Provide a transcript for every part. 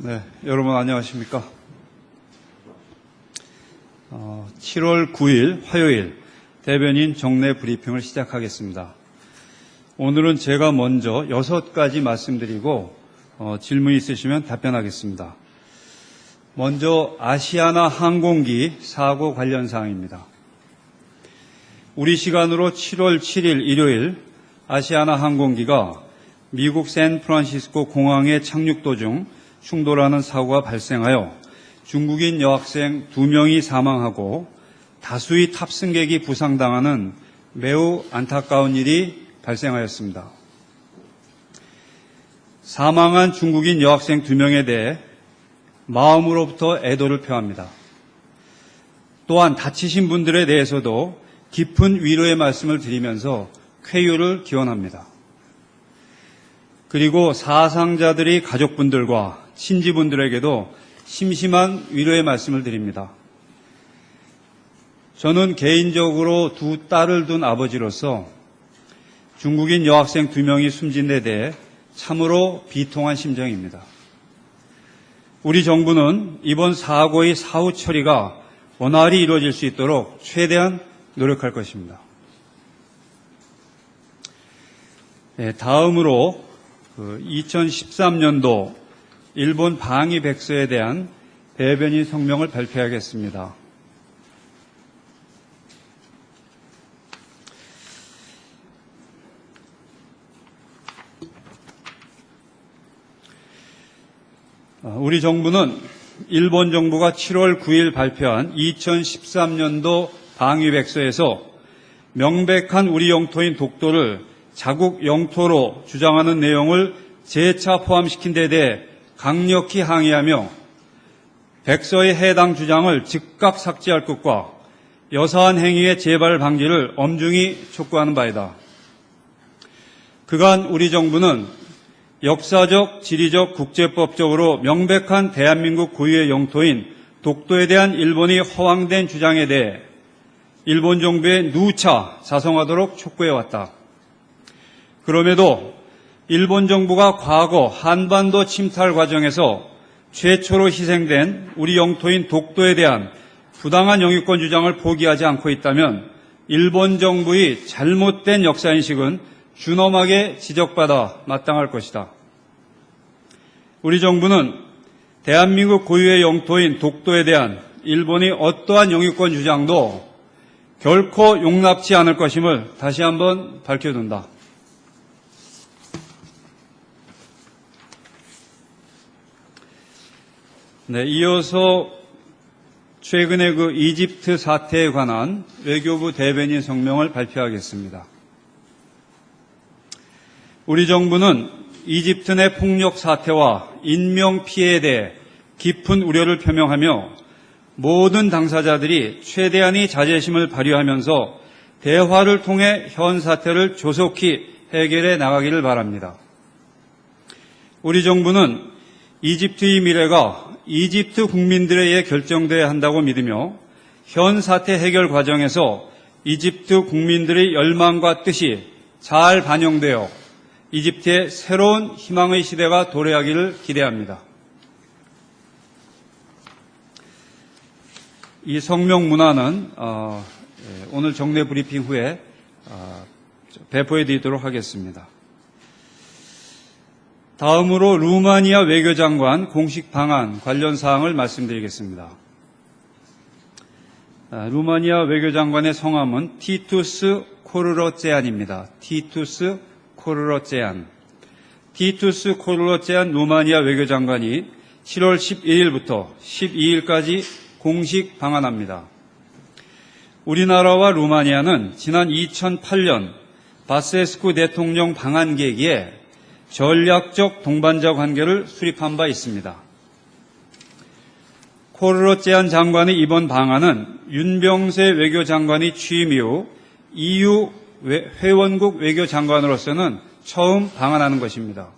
네, 여러분 안녕하십니까? 7월 9일 화요일 대변인 정례 브리핑을 시작하겠습니다. 오늘은 제가 먼저 6가지 말씀드리고 질문 있으시면 답변하겠습니다. 먼저 아시아나 항공기 사고 관련 사항입니다. 우리 시간으로 7월 7일 일요일 아시아나 항공기가 미국 샌프란시스코 공항에 착륙 도중 충돌하는 사고가 발생하여 중국인 여학생 2명이 사망하고 다수의 탑승객이 부상당하는 매우 안타까운 일이 발생하였습니다. 사망한 중국인 여학생 2명에 대해 마음으로부터 애도를 표합니다. 또한 다치신 분들에 대해서도 깊은 위로의 말씀을 드리면서 쾌유를 기원합니다. 그리고 사상자들의 가족분들과 친지분들에게도 심심한 위로의 말씀을 드립니다. 저는 개인적으로 2 딸을 둔 아버지로서 중국인 여학생 2명이 숨진 데 대해 참으로 비통한 심정입니다. 우리 정부는 이번 사고의 사후 처리가 원활히 이루어질 수 있도록 최대한 노력할 것입니다. 다음으로 2013년도 일본 방위 백서에 대한 대변인 성명을 발표하겠습니다. 우리 정부는 일본 정부가 7월 9일 발표한 2013년도 방위 백서에서 명백한 우리 영토인 독도를 자국 영토로 주장하는 내용을 재차 포함시킨 데 대해 강력히 항의하며 백서의 해당 주장을 즉각 삭제할 것과 여사한 행위의 재발 방지를 엄중히 촉구하는 바이다. 그간 우리 정부는 역사적, 지리적, 국제법적으로 명백한 대한민국 고유의 영토인 독도에 대한 일본이 허황된 주장에 대해 일본 정부에 누차 자성하도록 촉구해왔다. 그럼에도 일본 정부가 과거 한반도 침탈 과정에서 최초로 희생된 우리 영토인 독도에 대한 부당한 영유권 주장을 포기하지 않고 있다면 일본 정부의 잘못된 역사인식은 준엄하게 지적받아 마땅할 것이다. 우리 정부는 대한민국 고유의 영토인 독도에 대한 일본이 어떠한 영유권 주장도 결코 용납치 않을 것임을 다시 한번 밝혀둔다. 네, 이어서 최근의 이집트 사태에 관한 외교부 대변인 성명을 발표하겠습니다. 우리 정부는 이집트 내 폭력 사태와 인명 피해에 대해 깊은 우려를 표명하며 모든 당사자들이 최대한의 자제심을 발휘하면서 대화를 통해 현 사태를 조속히 해결해 나가기를 바랍니다. 우리 정부는 이집트의 미래가 이집트 국민들에 의해 결정돼야 한다고 믿으며 현 사태 해결 과정에서 이집트 국민들의 열망과 뜻이 잘 반영되어 이집트의 새로운 희망의 시대가 도래하기를 기대합니다. 이 성명 문안은 오늘 정례 브리핑 후에 배포해 드리도록 하겠습니다. 다음으로 루마니아 외교장관 공식 방한 관련 사항을 말씀드리겠습니다. 루마니아 외교장관의 성함은 티투스 코르로제안입니다. 티투스 코르로제안. 티투스 코르로제안 루마니아 외교장관이 7월 11일부터 12일까지 공식 방한합니다. 우리나라와 루마니아는 지난 2008년 바세스쿠 대통령 방한 계기에 전략적 동반자 관계를 수립한 바 있습니다. 코르로제안 장관의 이번 방한은 윤병세 외교장관이 취임 이후 EU 회원국 외교장관으로서는 처음 방한하는 것입니다.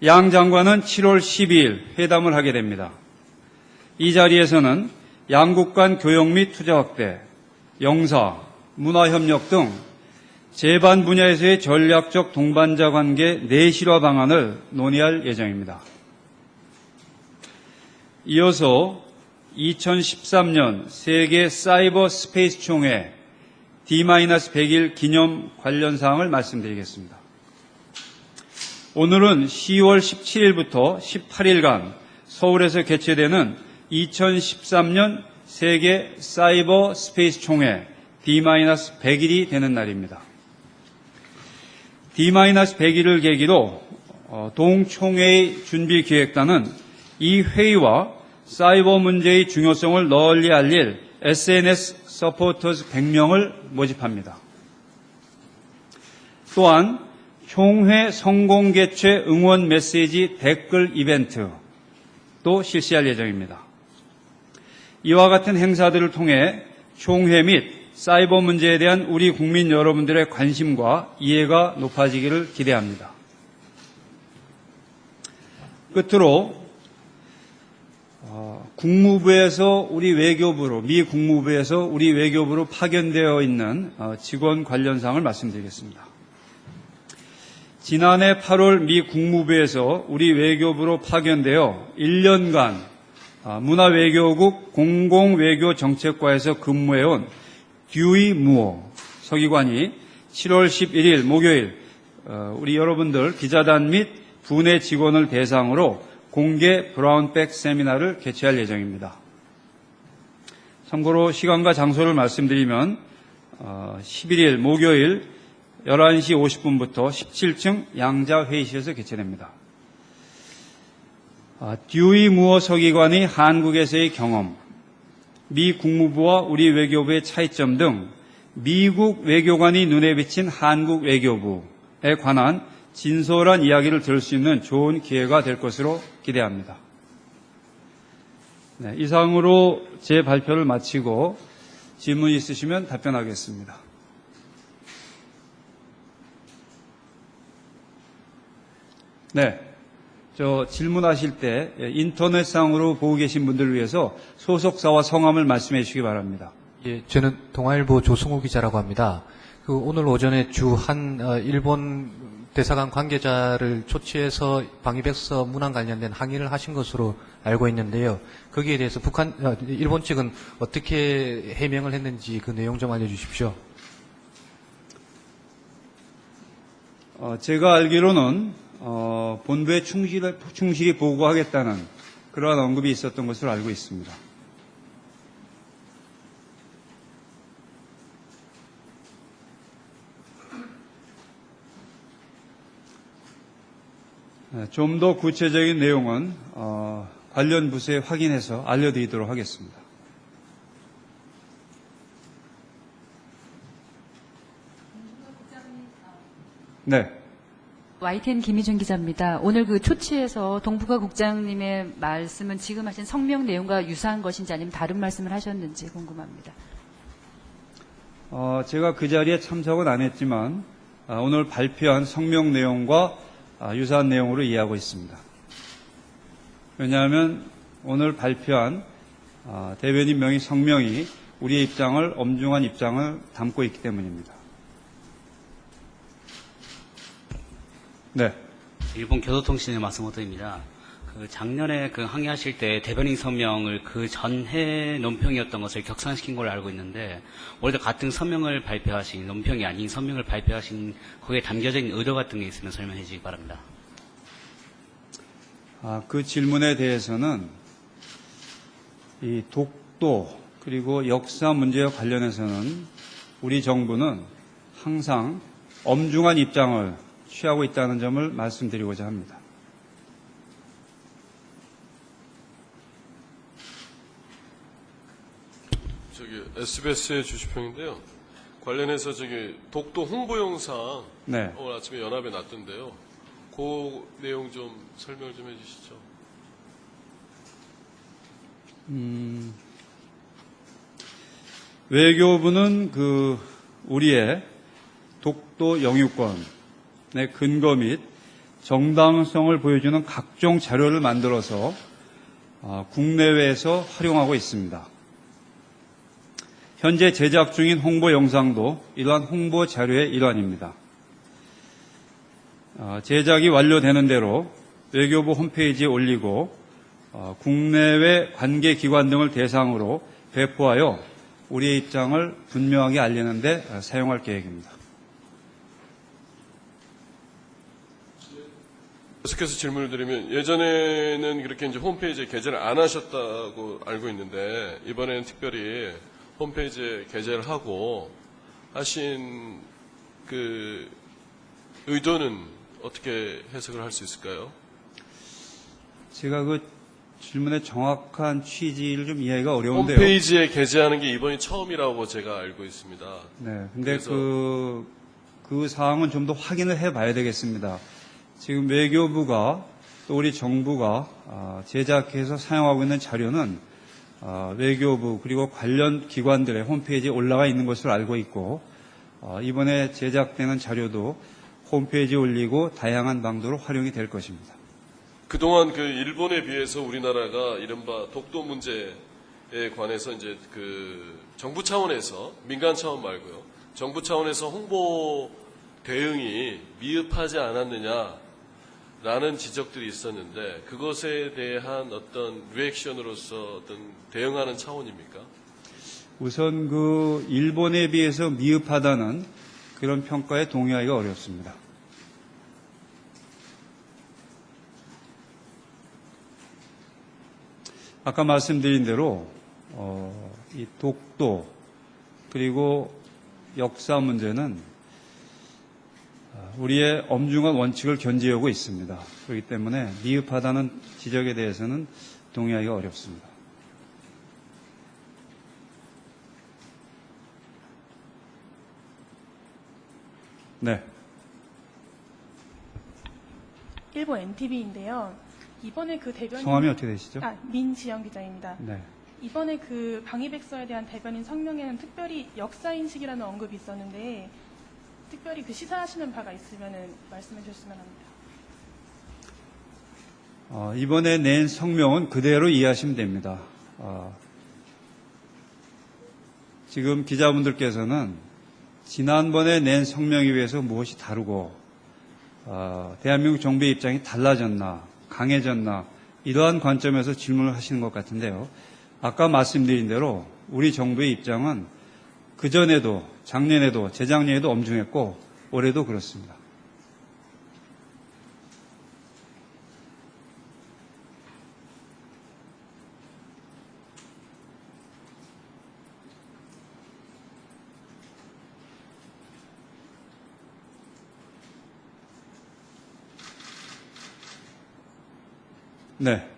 양 장관은 7월 12일 회담을 하게 됩니다. 이 자리에서는 양국 간 교역 및 투자 확대, 영사, 문화협력 등 제반 분야에서의 전략적 동반자 관계 내실화 방안을 논의할 예정입니다. 이어서 2013년 세계 사이버 스페이스 총회 D-100일 기념 관련 사항을 말씀드리겠습니다. 오늘은 10월 17일부터 18일간 서울에서 개최되는 2013년 세계 사이버 스페이스 총회 D-100일이 되는 날입니다. D-100일을 계기로 동총회의 준비기획단은 이 회의와 사이버 문제의 중요성을 널리 알릴 SNS 서포터즈 100명을 모집합니다. 또한 총회 성공 개최 응원 메시지 댓글 이벤트도 실시할 예정입니다. 이와 같은 행사들을 통해 총회 및 사이버 문제에 대한 우리 국민 여러분들의 관심과 이해가 높아지기를 기대합니다. 끝으로 국무부에서 우리 외교부로, 미 국무부에서 우리 외교부로 파견되어 있는 직원 관련 사항을 말씀드리겠습니다. 지난해 8월 미 국무부에서 우리 외교부로 파견되어 1년간 문화외교국 공공외교정책과에서 근무해온 듀이 무어 서기관이 7월 11일 목요일 우리 여러분들 기자단 및 분해 직원을 대상으로 공개 브라운백 세미나를 개최할 예정입니다. 참고로 시간과 장소를 말씀드리면 11일 목요일 11시 50분부터 17층 양자회의실에서 개최됩니다. 듀이 무어 서기관의 한국에서의 경험, 미 국무부와 우리 외교부의 차이점 등 미국 외교관이 눈에 비친 한국 외교부에 관한 진솔한 이야기를 들을 수 있는 좋은 기회가 될 것으로 기대합니다. 네, 이상으로 제 발표를 마치고 질문 있으시면 답변하겠습니다. 네, 질문하실 때 인터넷상으로 보고 계신 분들을 위해서 소속사와 성함을 말씀해 주시기 바랍니다. 예, 저는 동아일보 조승우 기자라고 합니다. 오늘 오전에 주한 일본 대사관 관계자를 초치해서 방위백서 문안 관련된 항의를 하신 것으로 알고 있는데요. 거기에 대해서 일본 측은 어떻게 해명을 했는지 그 내용 좀 알려주십시오. 제가 알기로는 본부에 충실히 보고하겠다는 그러한 언급이 있었던 것으로 알고 있습니다. 좀 더 구체적인 내용은 관련 부서에 확인해서 알려드리도록 하겠습니다. 네. YTN 김희준 기자입니다. 오늘 초치에서 동북아 국장님의 말씀은 지금 하신 성명 내용과 유사한 것인지 아니면 다른 말씀을 하셨는지 궁금합니다. 제가 그 자리에 참석은 안 했지만 오늘 발표한 성명 내용과 유사한 내용으로 이해하고 있습니다. 왜냐하면 오늘 발표한 대변인 명의 성명이 우리의 입장을 엄중한 입장을 담고 있기 때문입니다. 네. 일본 교도통신의 마스모토입니다. 작년에 항의하실 때 대변인 성명을 전해 논평이었던 것을 격상시킨 걸로 알고 있는데 올해도 같은 성명을 발표하신 논평이 아닌 성명을 발표하신 거기에 담겨져 있는 의도 같은 게 있으면 설명해 주시기 바랍니다. 그 질문에 대해서는 이 독도 그리고 역사 문제와 관련해서는 우리 정부는 항상 엄중한 입장을 취하고 있다는 점을 말씀드리고자 합니다. SBS의 주시평인데요. 관련해서 독도 홍보 영상 네. 오늘 아침에 연합에 났던데요. 그 내용 좀 설명을 좀 해주시죠. 외교부는 우리의 독도 영유권의 근거 및 정당성을 보여주는 각종 자료를 만들어서 국내외에서 활용하고 있습니다. 현재 제작 중인 홍보 영상도 이러한 홍보 자료의 일환입니다. 제작이 완료되는 대로 외교부 홈페이지에 올리고 국내외 관계기관 등을 대상으로 배포하여 우리의 입장을 분명하게 알리는 데 사용할 계획입니다. 계속해서 질문을 드리면 예전에는 그렇게 이제 홈페이지에 게재를 안 하셨다고 알고 있는데 이번에는 특별히 홈페이지에 게재를 하고 하신 그 의도는 어떻게 해석을 할 수 있을까요? 제가 그 질문의 정확한 취지를 좀 이해가 어려운데요. 홈페이지에 게재하는 게 이번이 처음이라고 제가 알고 있습니다. 네, 근데 그래서- 그 사항은 좀 더 확인을 해봐야 되겠습니다. 지금 외교부가 또 우리 정부가 제작해서 사용하고 있는 자료는 외교부 그리고 관련 기관들의 홈페이지에 올라가 있는 것으로 알고 있고 이번에 제작되는 자료도 홈페이지에 올리고 다양한 방도로 활용이 될 것입니다. 그동안 그 일본에 비해서 우리나라가 이른바 독도 문제에 관해서 이제 그 정부 차원에서 민간 차원 말고요. 정부 차원에서 홍보 대응이 미흡하지 않았느냐라는 지적들이 있었는데 그것에 대한 어떤 리액션으로서 어떤 대응하는 차원입니까? 우선 그 일본에 비해서 미흡하다는 그런 평가에 동의하기가 어렵습니다. 아까 말씀드린 대로 이 독도 그리고 역사 문제는 우리의 엄중한 원칙을 견지하고 있습니다. 그렇기 때문에 미흡하다는 지적에 대해서는 동의하기가 어렵습니다. 네. 일본 NTV인데요. 이번에 그 대변인 성함이 어떻게 되시죠? 민지영 기자입니다. 네. 이번에 그 방위백서에 대한 대변인 성명에는 특별히 역사인식이라는 언급이 있었는데 특별히 그 시사하시는 바가 있으면 말씀해 주셨으면 합니다. 이번에 낸 성명은 그대로 이해하시면 됩니다. 지금 기자분들께서는 지난번에 낸 성명에 비해서 무엇이 다르고 대한민국 정부의 입장이 달라졌나 강해졌나 이러한 관점에서 질문을 하시는 것 같은데요. 아까 말씀드린 대로 우리 정부의 입장은 그전에도 작년에도 재작년에도 엄중했고 올해도 그렇습니다. 네.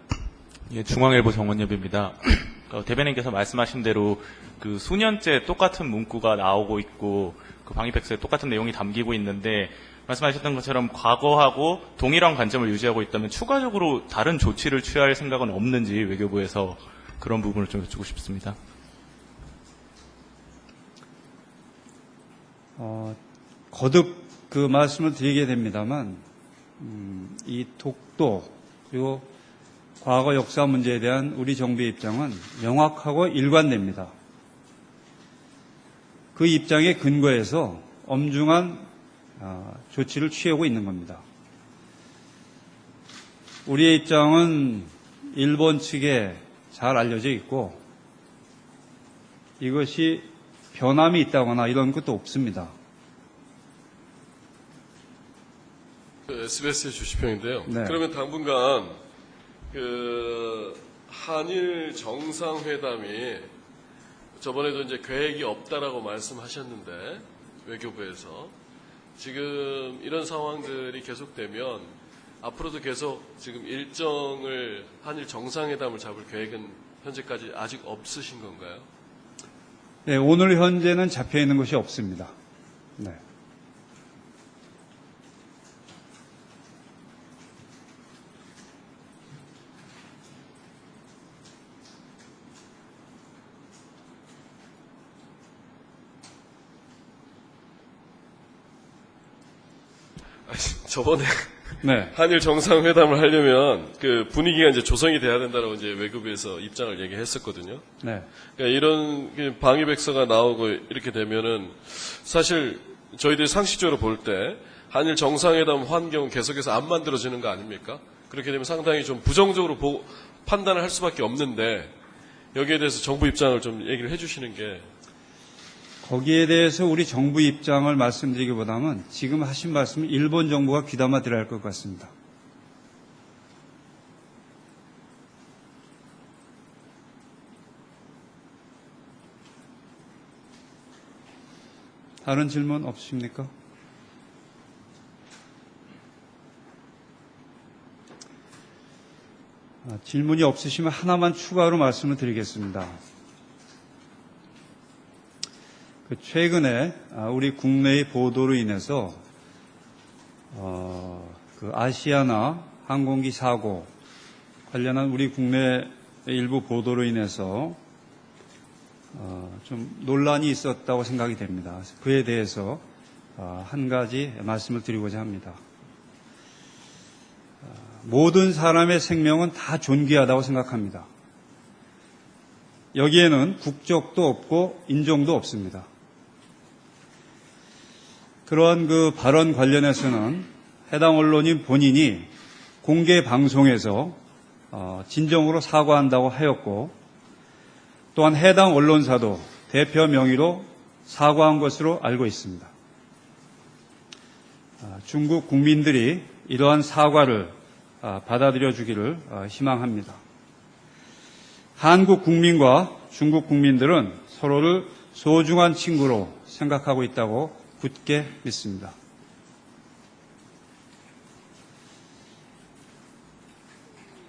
예, 중앙일보 정원엽입니다. 대변인께서 말씀하신 대로 그 수년째 똑같은 문구가 나오고 있고 그 방위백서에 똑같은 내용이 담기고 있는데 말씀하셨던 것처럼 과거하고 동일한 관점을 유지하고 있다면 추가적으로 다른 조치를 취할 생각은 없는지 외교부에서 그런 부분을 좀 여쭙고 싶습니다. 거듭 그 말씀을 드리게 됩니다만 이 독도 그리고 과거 역사 문제에 대한 우리 정부의 입장은 명확하고 일관됩니다. 그 입장에 근거해서 엄중한 조치를 취하고 있는 겁니다. 우리의 입장은 일본 측에 잘 알려져 있고 이것이 변함이 있다거나 이런 것도 없습니다. SBS의 주시평인데요. 네. 그러면 당분간 그 한일 정상회담이 저번에도 이제 계획이 없다라고 말씀하셨는데 외교부에서 지금 이런 상황들이 계속되면 앞으로도 계속 지금 일정을 한일 정상회담을 잡을 계획은 현재까지 아직 없으신 건가요? 네, 오늘 현재는 잡혀 있는 것이 없습니다. 네. 저번에 네. 한일 정상회담을 하려면 그 분위기가 이제 조성이 돼야 된다라고 이제 외교부에서 입장을 얘기했었거든요. 네. 그러니까 이런 방위백서가 나오고 이렇게 되면은 사실 저희들이 상식적으로 볼 때 한일 정상회담 환경은 계속해서 안 만들어지는 거 아닙니까? 그렇게 되면 상당히 좀 부정적으로 판단을 할 수밖에 없는데 여기에 대해서 정부 입장을 좀 얘기를 해주시는 게. 거기에 대해서 우리 정부 입장을 말씀드리기보다는 지금 하신 말씀은 일본 정부가 귀담아 들어야 할 것 같습니다. 다른 질문 없으십니까? 질문이 없으시면 하나만 추가로 말씀을 드리겠습니다. 최근에 우리 국내의 보도로 인해서 그 아시아나 항공기 사고 관련한 우리 국내 일부 보도로 인해서 좀 논란이 있었다고 생각이 됩니다. 그에 대해서 한 가지 말씀을 드리고자 합니다. 모든 사람의 생명은 다 존귀하다고 생각합니다. 여기에는 국적도 없고 인종도 없습니다. 그러한 그 발언 관련해서는 해당 언론인 본인이 공개 방송에서 진정으로 사과한다고 하였고, 또한 해당 언론사도 대표 명의로 사과한 것으로 알고 있습니다. 중국 국민들이 이러한 사과를 받아들여 주기를 희망합니다. 한국 국민과 중국 국민들은 서로를 소중한 친구로 생각하고 있다고 굳게 믿습니다.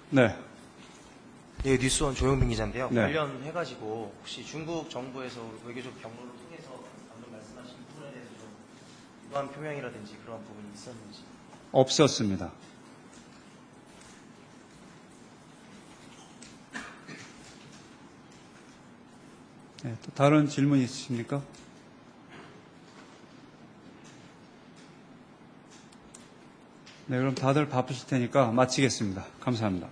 네. 네, 뉴스원 조영빈 기자인데요. 네. 관련해가지고 혹시 중국 정부에서 외교적 경로를 통해서 방금 말씀하신 부분에 대해서 좀 유한 표명이라든지 그런 부분이 있었는지. 없었습니다. 네, 또 다른 질문 있으십니까? 네, 그럼 다들 바쁘실 테니까 마치겠습니다. 감사합니다.